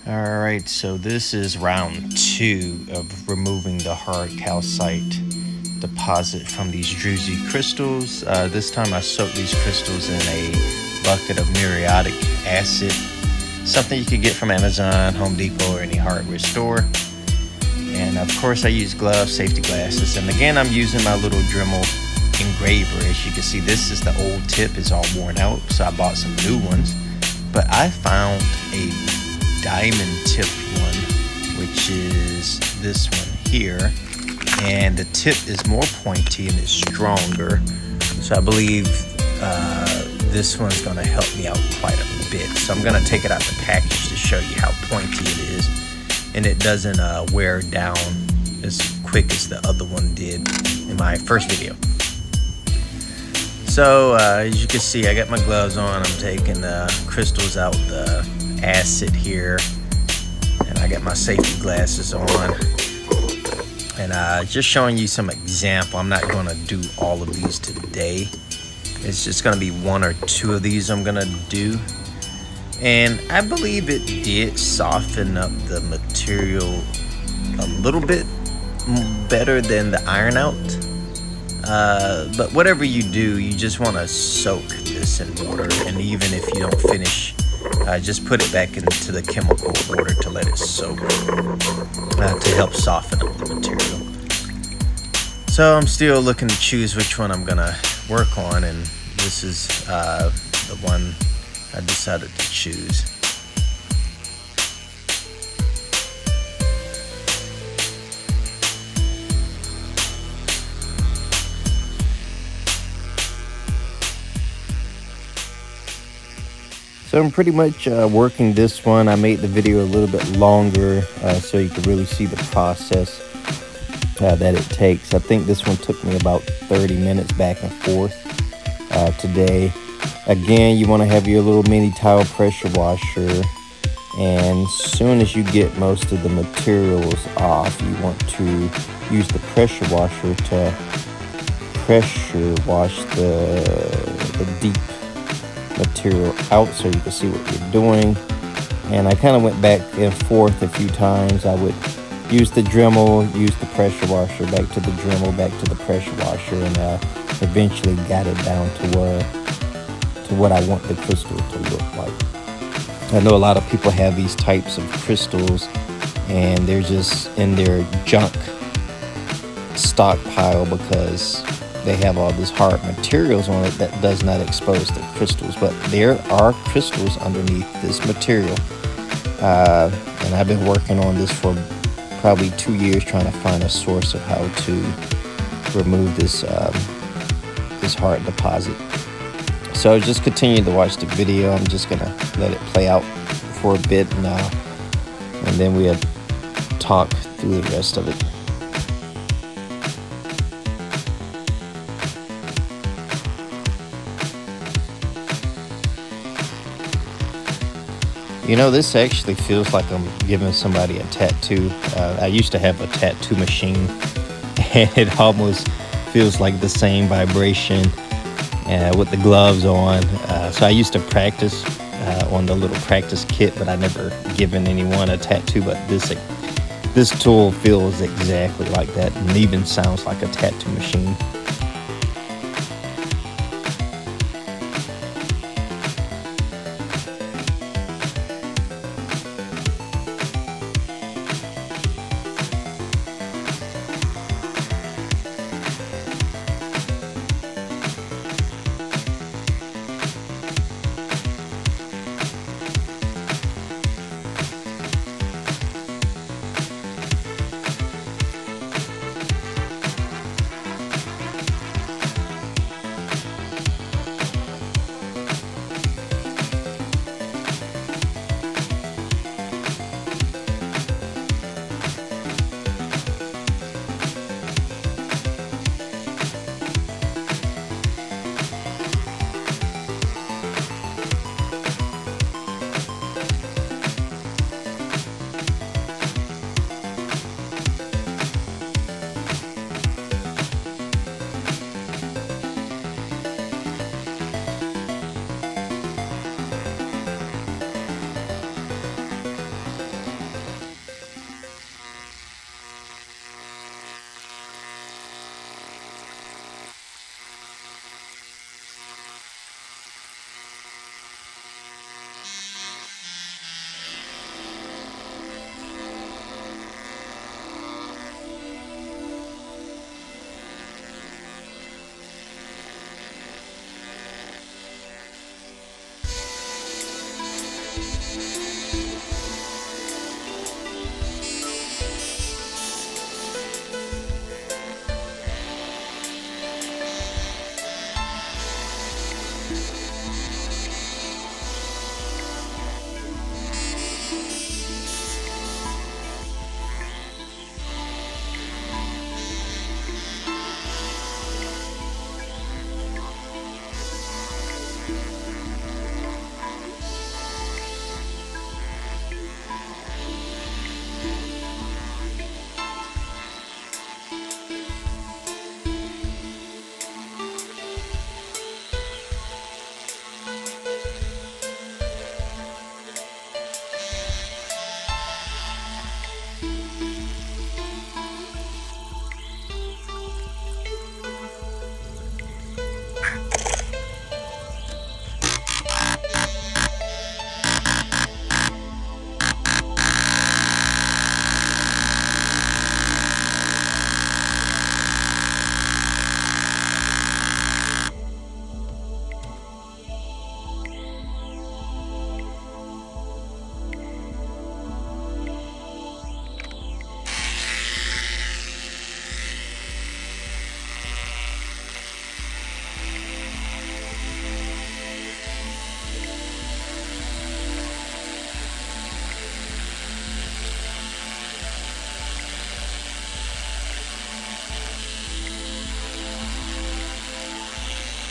Alright, so this is round 2 of removing the hard calcite deposit from these Druzy crystals. This time I soaked these crystals in a bucket of muriatic acid, something you could get from Amazon, Home Depot, or any hardware store. And of course I use gloves, safety glasses, and again I'm using my little Dremel engraver. As you can see, this is the old tip, is all worn out, so I bought some new ones. But I found a diamond tip one, which is this one here, and the tip is more pointy and it's stronger, so I believe this one's going to help me out quite a bit. So I'm going to take it out the package to show you how pointy it is, and it doesn't wear down as quick as the other one did in my first video. So as you can see, I got my gloves on. I'm taking the crystals out the acid here, and I got my safety glasses on, and just showing you some example. I'm not going to do all of these today. It's just going to be 1 or 2 of these I'm going to do, and I believe it did soften up the material a little bit better than the iron out. But whatever you do, you just want to soak this in water, and even if you don't finish, just put it back into the chemical water to let it soak, to help soften up the material. So I'm still looking to choose which one I'm gonna work on, and this is the one I decided to choose. So I'm pretty much working this one. I made the video a little bit longer so you can really see the process that it takes. I think this one took me about 30 minutes back and forth today. Again, you want to have your little mini tile pressure washer, and as soon as you get most of the materials off, you want to use the pressure washer to pressure wash the deep material out so you can see what you're doing. And I kind of went back and forth a few times. I would use the Dremel, use the pressure washer, back to the Dremel, back to the pressure washer, and eventually got it down to what I want the crystal to look like. I know a lot of people have these types of crystals and they're just in their junk stockpile because they have all this hard materials on it that does not expose the crystals, but there are crystals underneath this material, and I've been working on this for probably 2 years, trying to find a source of how to remove this this hard deposit. So just continue to watch the video. I'm just gonna let it play out for a bit now, and then we'll talk through the rest of it. You know, this actually feels like I'm giving somebody a tattoo. I used to have a tattoo machine, and it almost feels like the same vibration with the gloves on. So I used to practice on the little practice kit, but I never given anyone a tattoo. But this tool feels exactly like that, and even sounds like a tattoo machine.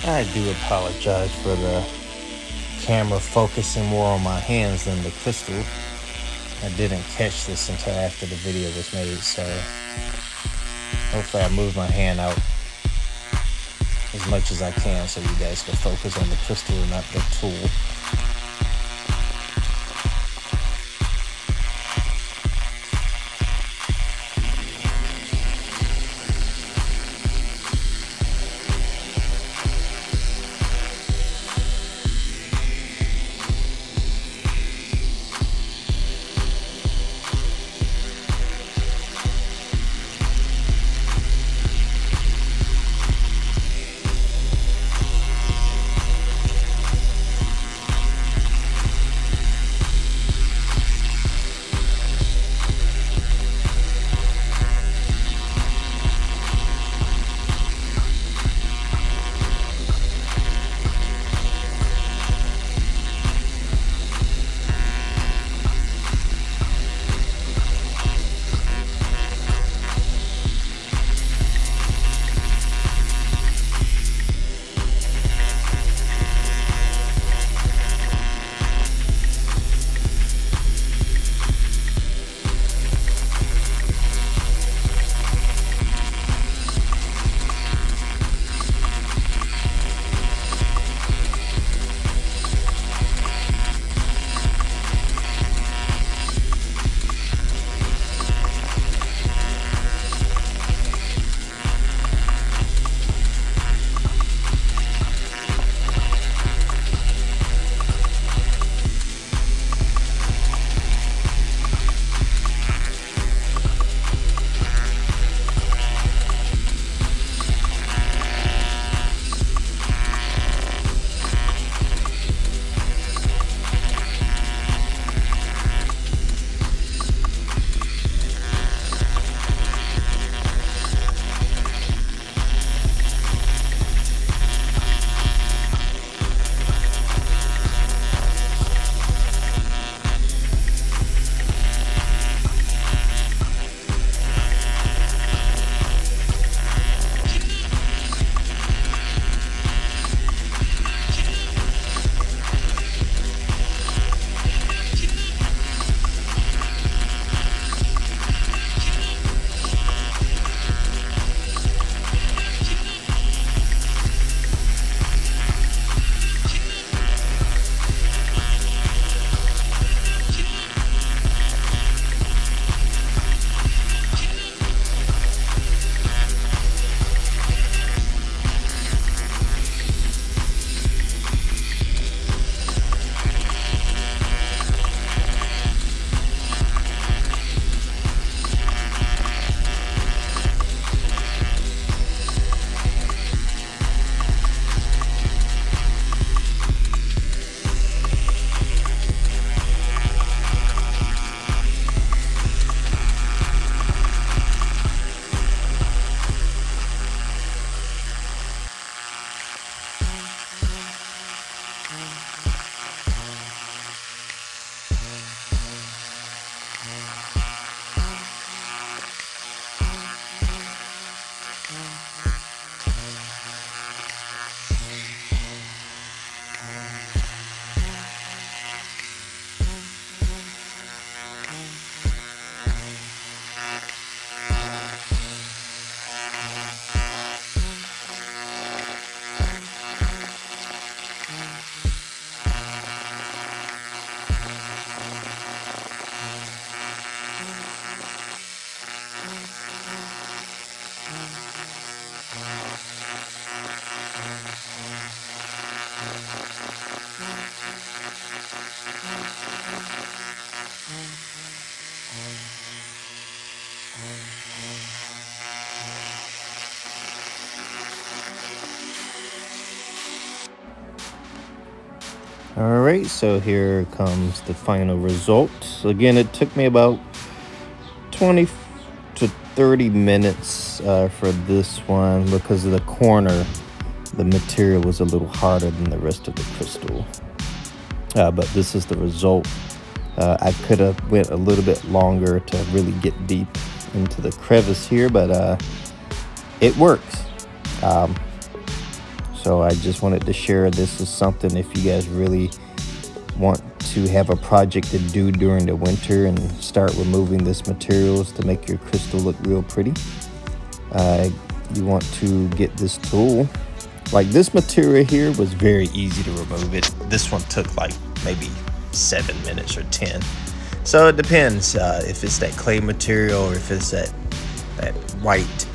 I do apologize for the camera focusing more on my hands than the crystal. I didn't catch this until after the video was made, so hopefully I move my hand out as much as I can so you guys can focus on the crystal and not the tool. All right, so here comes the final result. Again, it took me about 20 to 30 minutes for this one because of the corner. The material was a little harder than the rest of the crystal. But this is the result. I could have went a little bit longer to really get deep into the crevice here, but it works. So I just wanted to share this as something if you guys really want to have a project to do during the winter and start removing this materials to make your crystal look real pretty. You want to get this tool. Like this material here was very easy to remove. This one took like maybe 7 minutes or 10. So it depends if it's that clay material or if it's that white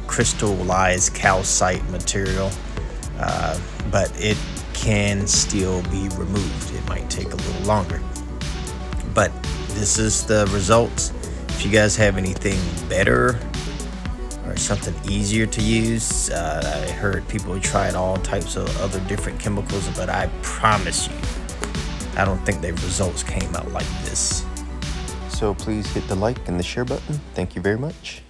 crystallized calcite material. But it can still be removed. It might take a little longer, but this is the results. If you guys have anything better or something easier to use, I heard people tried all types of other different chemicals, but I promise you, I don't think the results came out like this. So please hit the like and the share button. Thank you very much.